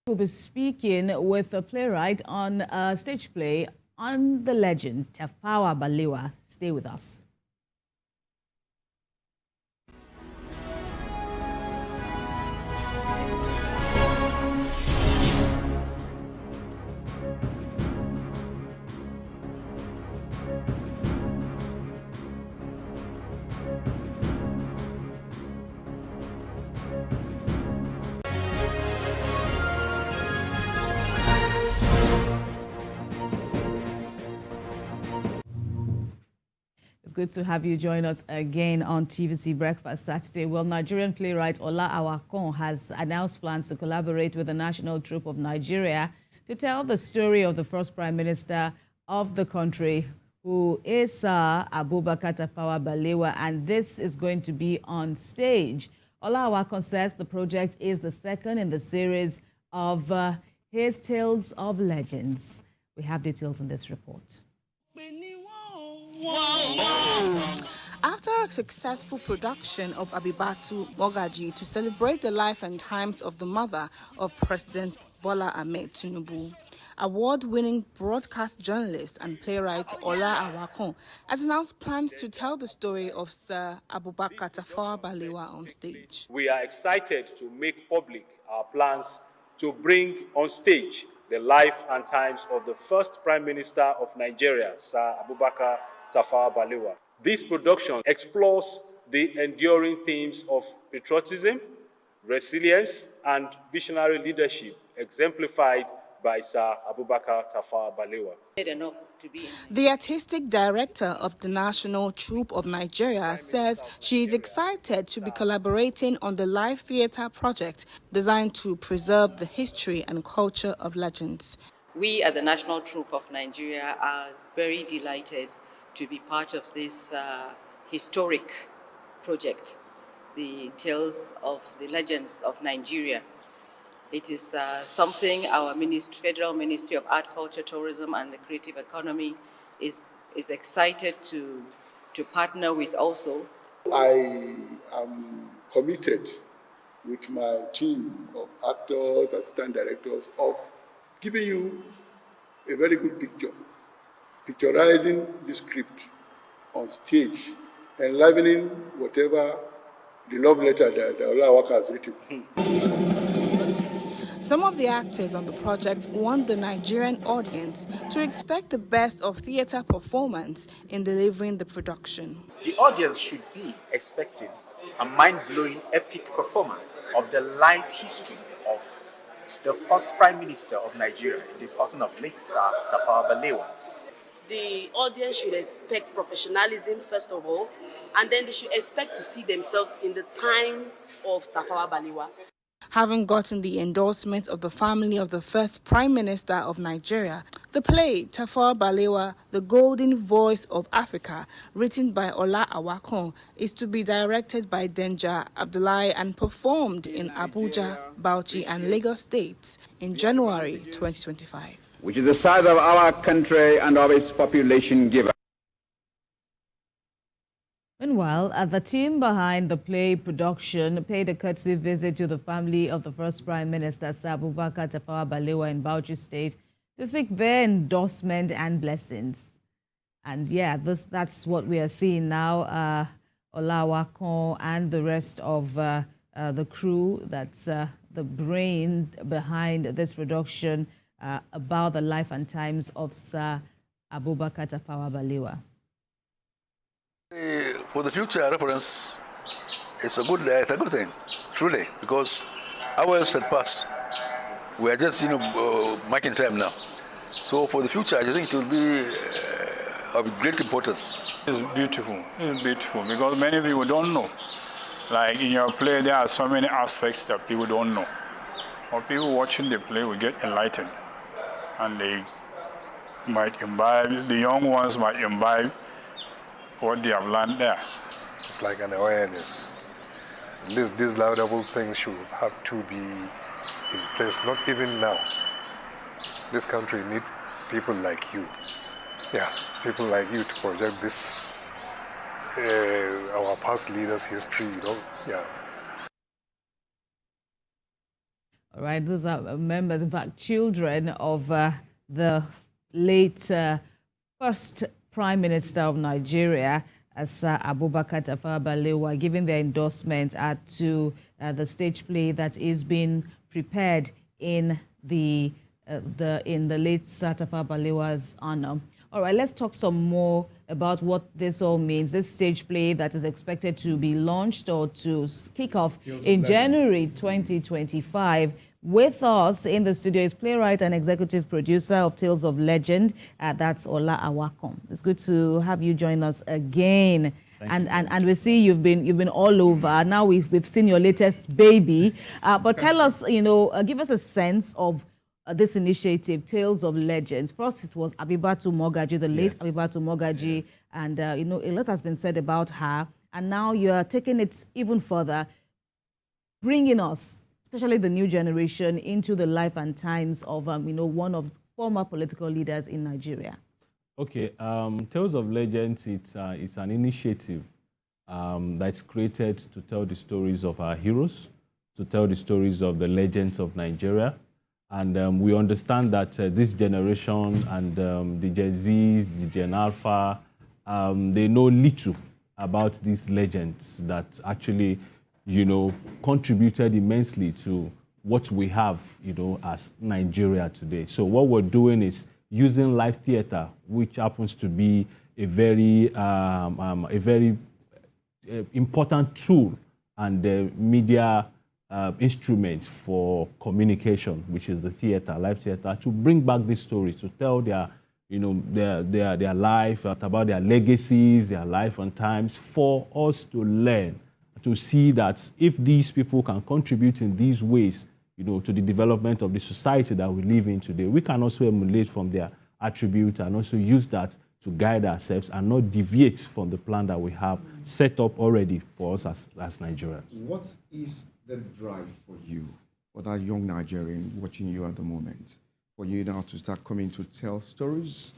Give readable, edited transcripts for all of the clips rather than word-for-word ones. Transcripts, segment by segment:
We'll be speaking with a playwright on a stage play on the legend Tafawa Balewa. Stay with us. It's good to have you join us again on TVC Breakfast Saturday. Well, Nigerian playwright Fola-Adeyemo has announced plans to collaborate with the National Troupe of Nigeria to tell the story of the first Prime Minister of the country, who is Abubakar Tafawa Balewa, and this is going to be on stage. Fola-Adeyemo says the project is the second in the series of his Tales of Legends. We have details in this report. After a successful production of Abibatu Mogaji to celebrate the life and times of the mother of President Bola Ahmed Tinubu, award-winning broadcast journalist and playwright Fola-Adeyemo has announced plans to tell the story of Sir Abubakar Tafawa Balewa on stage. We are excited to make public our plans to bring on stage the life and times of the first Prime Minister of Nigeria, Sir Abubakar Tafawa Balewa. This production explores the enduring themes of patriotism, resilience, and visionary leadership exemplified by Sir Abubakar Tafawa Balewa. The artistic director of the National Troupe of Nigeria says she is excited to be collaborating on the live theatre project designed to preserve the history and culture of legends. We at the National Troupe of Nigeria are very delighted to be part of this historic project, the Tales of the Legends of Nigeria. It is something our Federal Ministry of Art, Culture, Tourism and the Creative Economy is excited to partner with also. I am committed with my team of actors, assistant directors, of giving you a very good picture, picturizing the script on stage, enlivening whatever the love letter that Fola-Adeyemo has written. Some of the actors on the project want the Nigerian audience to expect the best of theatre performance in delivering the production. The audience should be expecting a mind-blowing epic performance of the life history of the first Prime Minister of Nigeria, the person of late Sir Tafawa Balewa. The audience should expect professionalism, first of all, and then they should expect to see themselves in the times of Tafawa Balewa. Having gotten the endorsement of the family of the first Prime Minister of Nigeria, the play Tafawa Balewa, The Golden Voice of Africa, written by Fola-Adeyemo, is to be directed by Denja Abdullahi and performed in Abuja, Bauchi and Lagos states in January 2025. Which is the size of our country and of its population given. Meanwhile, the team behind the play production paid a courtesy visit to the family of the first Prime Minister, Sir Abubakar Tafawa Balewa in Bauchi State, to seek their endorsement and blessings. And yeah, that's what we are seeing now. Fola-Adeyemo and the rest of the crew, that's the brain behind this production about the life and times of Sir Abubakar Tafawa Balewa. For the future reference, it's a good thing, truly, because hours had passed. We are just, marking time now. So for the future, I think it will be of great importance. It's beautiful. It's beautiful because many people don't know. Like in your play, there are so many aspects that people don't know. Or people watching the play will get enlightened, and they might imbibe. The young ones might imbibe what they have learned there. It's like an awareness. These laudable things should have to be in place, not even now. This country needs people like you. Yeah, people like you to project this, our past leaders' history, yeah. All right, those are members, in fact, children of the late first Prime Minister of Nigeria, Abubakar Tafawa Balewa, giving their endorsement to the stage play that is being prepared in the late Tafawa Balewa's honor. All right, let's talk some more about what this all means. This stage play that is expected to be launched or to kick off in January 2025. With us in the studio is playwright and executive producer of Tales of Legend. That's Fola-Adeyemo. It's good to have you join us again. And we see you've been all over. Now we've seen your latest baby. But tell us, give us a sense of this initiative, Tales of Legends. First, it was Abibatu Mogaji, the late Abibatu Mogaji, and a lot has been said about her. And now you're taking it even further, bringing us, especially the new generation, into the life and times of one of former political leaders in Nigeria. Okay, Tales of Legends, it's an initiative that's created to tell the stories of our heroes, to tell the stories of the legends of Nigeria. And we understand that this generation and the Gen Zs, the Gen Alpha, they know little about these legends that actually, contributed immensely to what we have, as Nigeria today. So what we're doing is using live theater, which happens to be a very important tool and media instrument for communication, which is the theater, live theater, to bring back these stories, to tell their life, about their legacies, their life and times, for us to learn, to see that if these people can contribute in these ways, to the development of the society that we live in today, we can also emulate from their attributes and also use that to guide ourselves and not deviate from the plan that we have set up already for us as Nigerians. What is the drive for you, for that young Nigerian watching you at the moment, for you now to start coming to tell stories,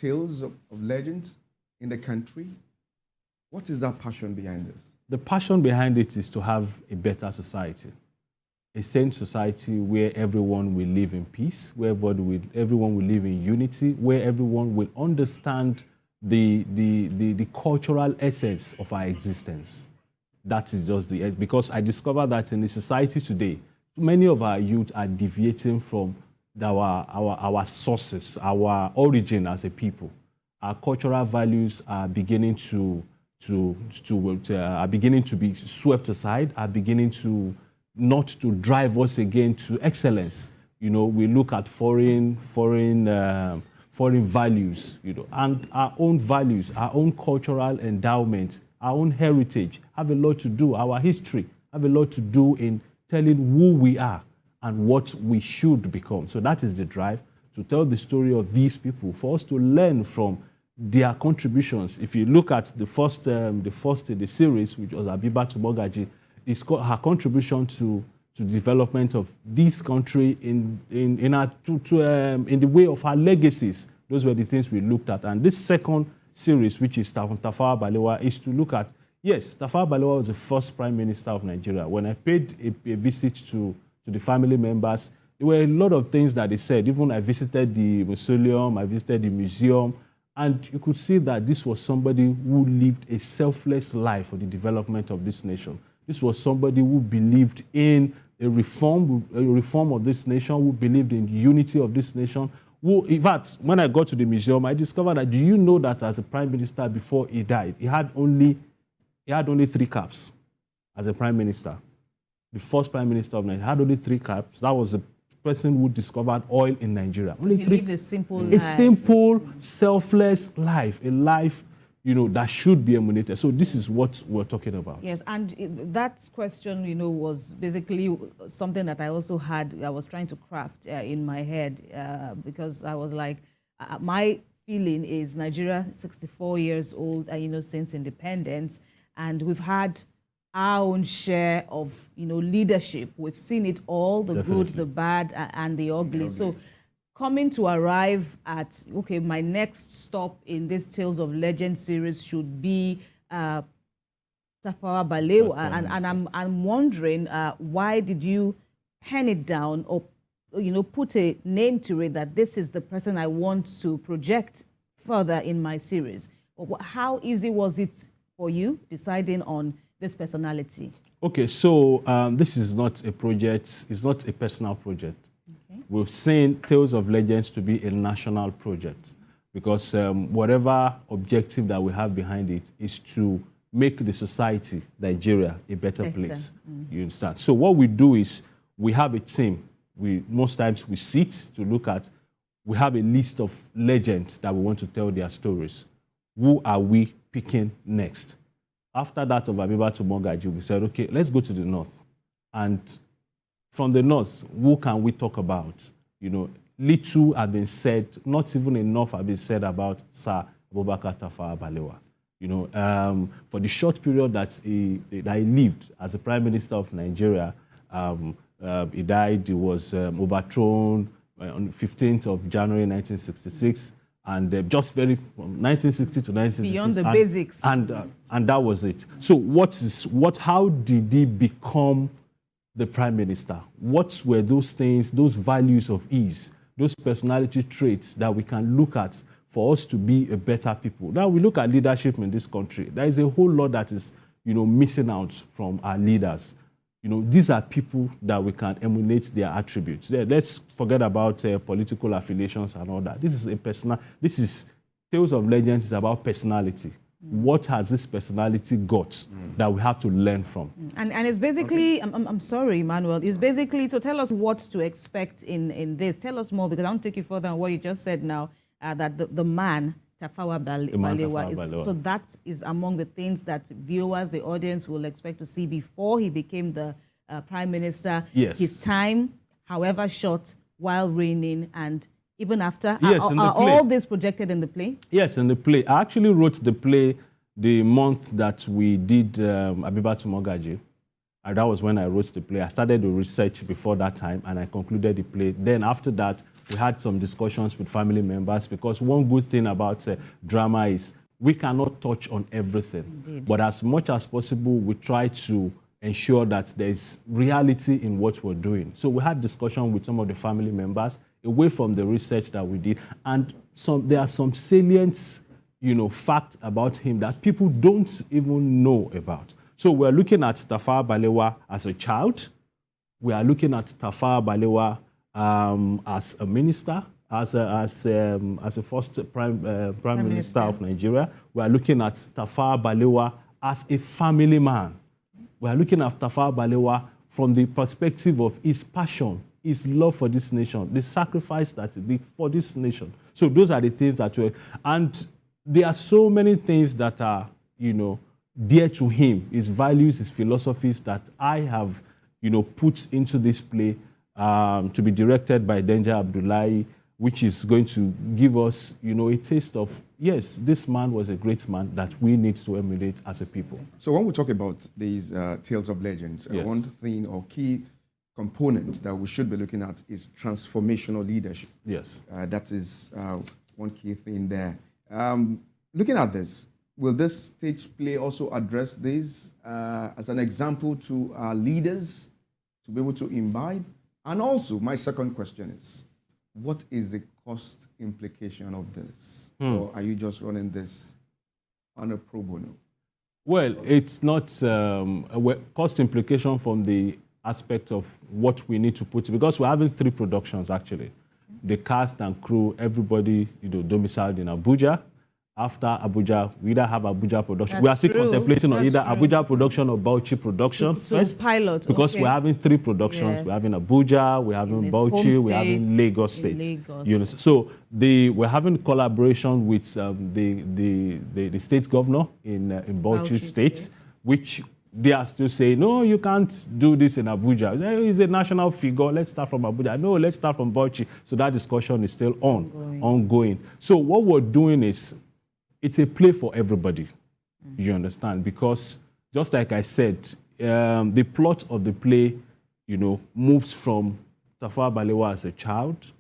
tales of legends in the country? What is that passion behind this? The passion behind it is to have a better society, a sane society where everyone will live in peace, where everyone will live in unity, where everyone will understand the cultural essence of our existence. That is just because I discovered that in the society today, many of our youth are deviating from our sources, our origin as a people. Our cultural values are beginning to be swept aside, are beginning to not to drive us again to excellence. We look at foreign values, and our own values, our own cultural endowments, our own heritage have a lot to do, our history have a lot to do in telling who we are and what we should become. So that is the drive, to tell the story of these people, for us to learn from their contributions. If you look at the first in the series, which was Abibatu Mogaji, her contribution to the development of this country in the way of her legacies. Those were the things we looked at. And this second series, which is Tafawa Balewa, is to look at, yes, Tafawa Balewa was the first Prime Minister of Nigeria. When I paid a visit to the family members, there were a lot of things that they said. Even I visited the mausoleum, I visited the museum, and you could see that this was somebody who lived a selfless life for the development of this nation. This was somebody who believed in a reform of this nation, who believed in the unity of this nation. In fact, when I got to the museum, I discovered that, do you know that as a prime minister before he died, he had only 3 caps as a prime minister. The first prime minister of Nigeria had only 3 caps. That was the person who discovered oil in Nigeria. So he lived a simple life. A simple, selfless life, a life that should be emulated. So this is what we're talking about. Yes, and that question, was basically something that I also had, I was trying to craft in my head because I was like, my feeling is Nigeria, 64 years old, since independence, and we've had our own share of, leadership. We've seen it all, the Definitely. good, the bad, and the ugly. So coming to arrive at, okay, my next stop in this Tales of Legend series should be Tafawa Balewa. And I'm wondering, why did you pen it down or, put a name to it that this is the person I want to project further in my series? How easy was it for you deciding on this personality? Okay, so this is not a project, it's not a personal project. Okay. We've seen Tales of Legends to be a national project because whatever objective that we have behind it is to make the society, Nigeria, a better place. You understand? So what we do is we have a team. Most times we sit to look at, we have a list of legends that we want to tell their stories. Who are we picking next? After that of Abibatu Mogaji, we said, okay, let's go to the north. And from the north, who can we talk about? Little have been said, not even enough have been said about Sir Abubakar Tafawa Balewa. For the short period that he lived as the Prime Minister of Nigeria, he died, he was overthrown on 15th of January 1966. And just from 1960 to 1966. Beyond the basics. And that was it. So how did he become the Prime Minister? What were those things, those values of ease, those personality traits that we can look at for us to be a better people? Now we look at leadership in this country. There is a whole lot that is, missing out from our leaders. These are people that we can emulate their attributes. Let's forget about political affiliations and all that. This is Tales of Legends is about personality. What has this personality got that we have to learn from? And it's basically, okay. I'm sorry, Emmanuel, it's basically, so tell us what to expect in this. Tell us more, because I want to take you further on what you just said now, that the man, Tafawa Balewa, so that is among the things that viewers, the audience will expect to see before he became the Prime Minister. Yes. His time, however short, while reigning, and even after. Yes, are all this projected in the play? Yes, in the play. I actually wrote the play the month that we did Abibatu Mogaji. And that was when I wrote the play. I started the research before that time, and I concluded the play. Then after that, we had some discussions with family members, because one good thing about drama is we cannot touch on everything. Indeed. But as much as possible, we try to ensure that there's reality in what we're doing. So we had discussion with some of the family members away from the research that we did. And there are some salient, facts about him that people don't even know about. So we're looking at Tafawa Balewa as a child. We are looking at Tafawa Balewa as a minister, as a first prime minister of Nigeria. We are looking at Tafawa Balewa as a family man. We are looking at Tafawa Balewa from the perspective of his passion, his love for this nation, the sacrifice that he did for this nation. So those are the things that and there are so many things that are, dear to him, his values, his philosophies that I have, put into this play to be directed by Denja Abdullahi, which is going to give us, a taste of, yes, this man was a great man that we need to emulate as a people. So when we talk about these Tales of Legends, yes. One thing or key component that we should be looking at is transformational leadership. Yes. That is one key thing there. Looking at this, will this stage play also address this as an example to our leaders to be able to imbibe? And also, my second question is, what is the cost implication of this? Or are you just running this on a pro bono? Well, it's not a cost implication from the aspect of what we need to put, because we're having 3 productions, actually. The cast and crew, everybody, domiciled in Abuja. After Abuja, we either have Abuja production. We are still contemplating on either Abuja production or Bauchi production first. Pilot. Because we're having 3 productions. Yes. We're having Abuja, we're having Bauchi, we're having Lagos State. So we're having collaboration with the state governor in Bauchi State, which they are still saying, no, you can't do this in Abuja. He's a national figure. Let's start from Abuja. No, let's start from Bauchi. So that discussion is still ongoing. So what we're doing is, it's a play for everybody, you understand? Because just like I said, the plot of the play, moves from Tafawa Balewa as a child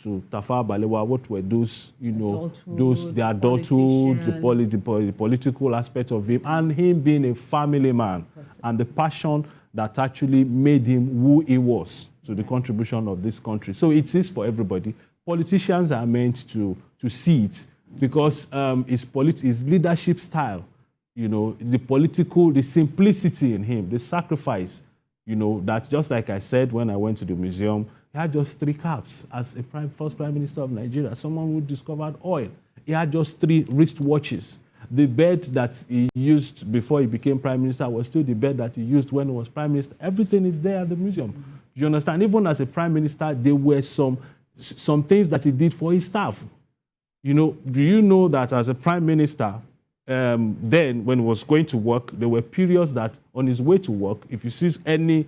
to Tafawa Balewa, what were those, the adulthood, the political aspect of him, and him being a family man, and the passion that actually made him who he was to the contribution of this country. So it is for everybody. Politicians are meant to see it because his leadership style, the simplicity in him, the sacrifice, that just like I said when I went to the museum, he had just 3 caps as a first prime minister of Nigeria, someone who discovered oil. He had just 3 wristwatches. The bed that he used before he became prime minister was still the bed that he used when he was prime minister. Everything is there at the museum. Do you understand? Even as a prime minister, there were some things that he did for his staff. Do you know that as a prime minister, then when he was going to work, there were periods that on his way to work, if you see any,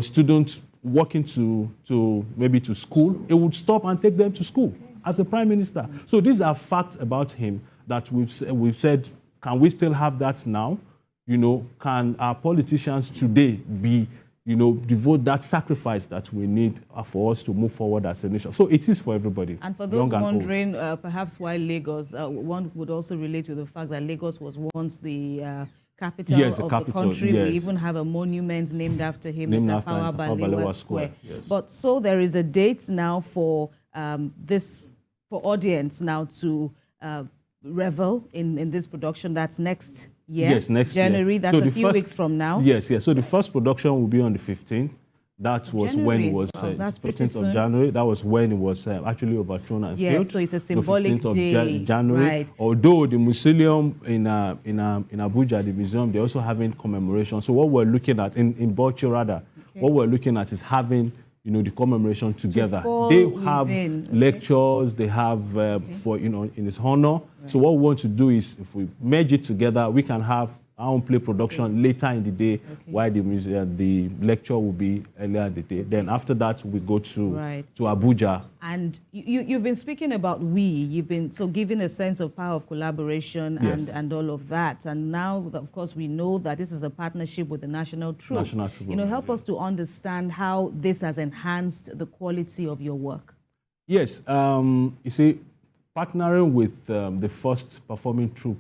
student walking to maybe to school, he would stop and take them to school as a prime minister. So these are facts about him that we've said, can we still have that now? Can our politicians today be, devote that sacrifice that we need for us to move forward as a nation? So it is for everybody. And for those wondering, perhaps why Lagos, one would also relate to the fact that Lagos was once the capital of the country. Yes. We even have a monument named after him, the Tafawa Balewa Square. Yes. But so there is a date now for for audience now to revel in this production. That's next year. Yes, next January. year. That's a few weeks from now. Yes. So the first production will be on the 15th. That was January. when it was That's 15th of January. That was when it was actually overthrown and killed. Yes, so it's a symbolic the 15th day. of January. Right. Although the museum in Abuja, the museum, they're also having commemoration. So what we're looking at in Bauchi rather, what we're looking at is having the commemoration together. They have lectures. They have for in his honor. Right. So what we want to do is, if we merge it together, we can have our own play production later in the day, while the lecture will be earlier in the day. Then after that, we go to Abuja. And you've been speaking about you've been giving a sense of power of collaboration and all of that. And now, of course, we know that this is a partnership with the National Troop. Help us to understand how this has enhanced the quality of your work. Yes, you see, partnering with the first performing troupe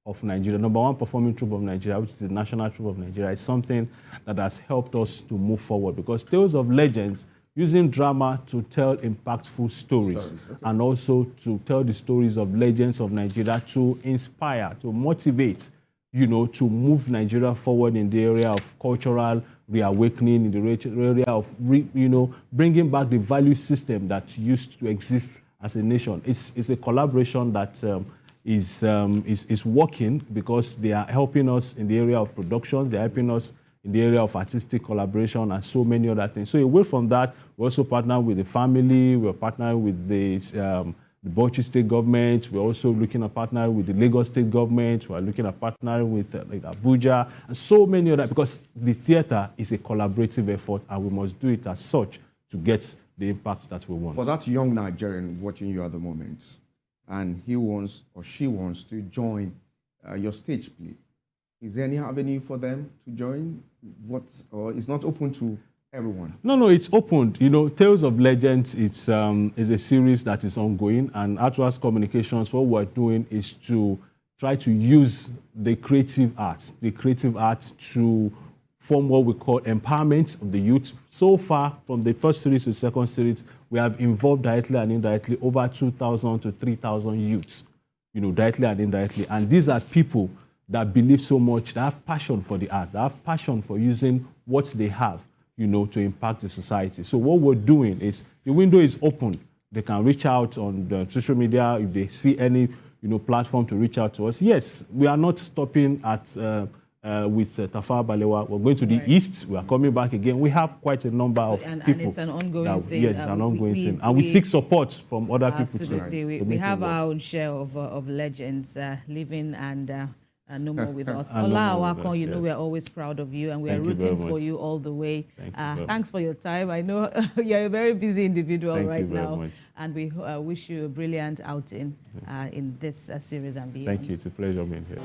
of Nigeria, number 1 performing troupe of Nigeria, which is the National Troupe of Nigeria, is something that has helped us to move forward, because Tales of Legends, using drama to tell impactful stories and also to tell the stories of legends of Nigeria, to inspire, to motivate, to move Nigeria forward in the area of cultural reawakening, in the area of, bringing back the value system that used to exist as a nation. It's a collaboration that is working, because they are helping us in the area of production, they're helping us in the area of artistic collaboration and so many other things. So away from that, we also partner with the family, we're partnering with the Bauchi state government, we're also looking at partnering with the Lagos state government, we're looking at partnering with Abuja, and so many other, because the theater is a collaborative effort and we must do it as such to get the impact that we want. For that young Nigerian watching you at the moment, and he wants or she wants to join your stage play, is there any avenue for them to join? Or it's not open to everyone? No, it's open. Tales of Legends, is a series that is ongoing, and Atlas Communications, what we're doing is to try to use the creative arts to form what we call empowerment of the youth. So far, from the first series to the second series, we have involved directly and indirectly over 2,000 to 3,000 youths, directly and indirectly. And these are people that believe so much, that have passion for the art, that have passion for using what they have, to impact the society. So what we're doing is, the window is open. They can reach out on the social media if they see any, platform to reach out to us. Yes, we are not stopping at with Tafawa Balewa. We're going to the east. We are coming back again. We have quite a number of people. And it's an ongoing thing. Yes, it's an ongoing thing. And we seek support from other people too. Absolutely. We have our own share of legends living and no more with us. Fola-Adeyemo, we are always proud of you, and we are rooting for you all the way. Thanks for your time. I know you're a very busy individual right now, and we wish you a brilliant outing in this series and beyond. Thank you. It's a pleasure being here.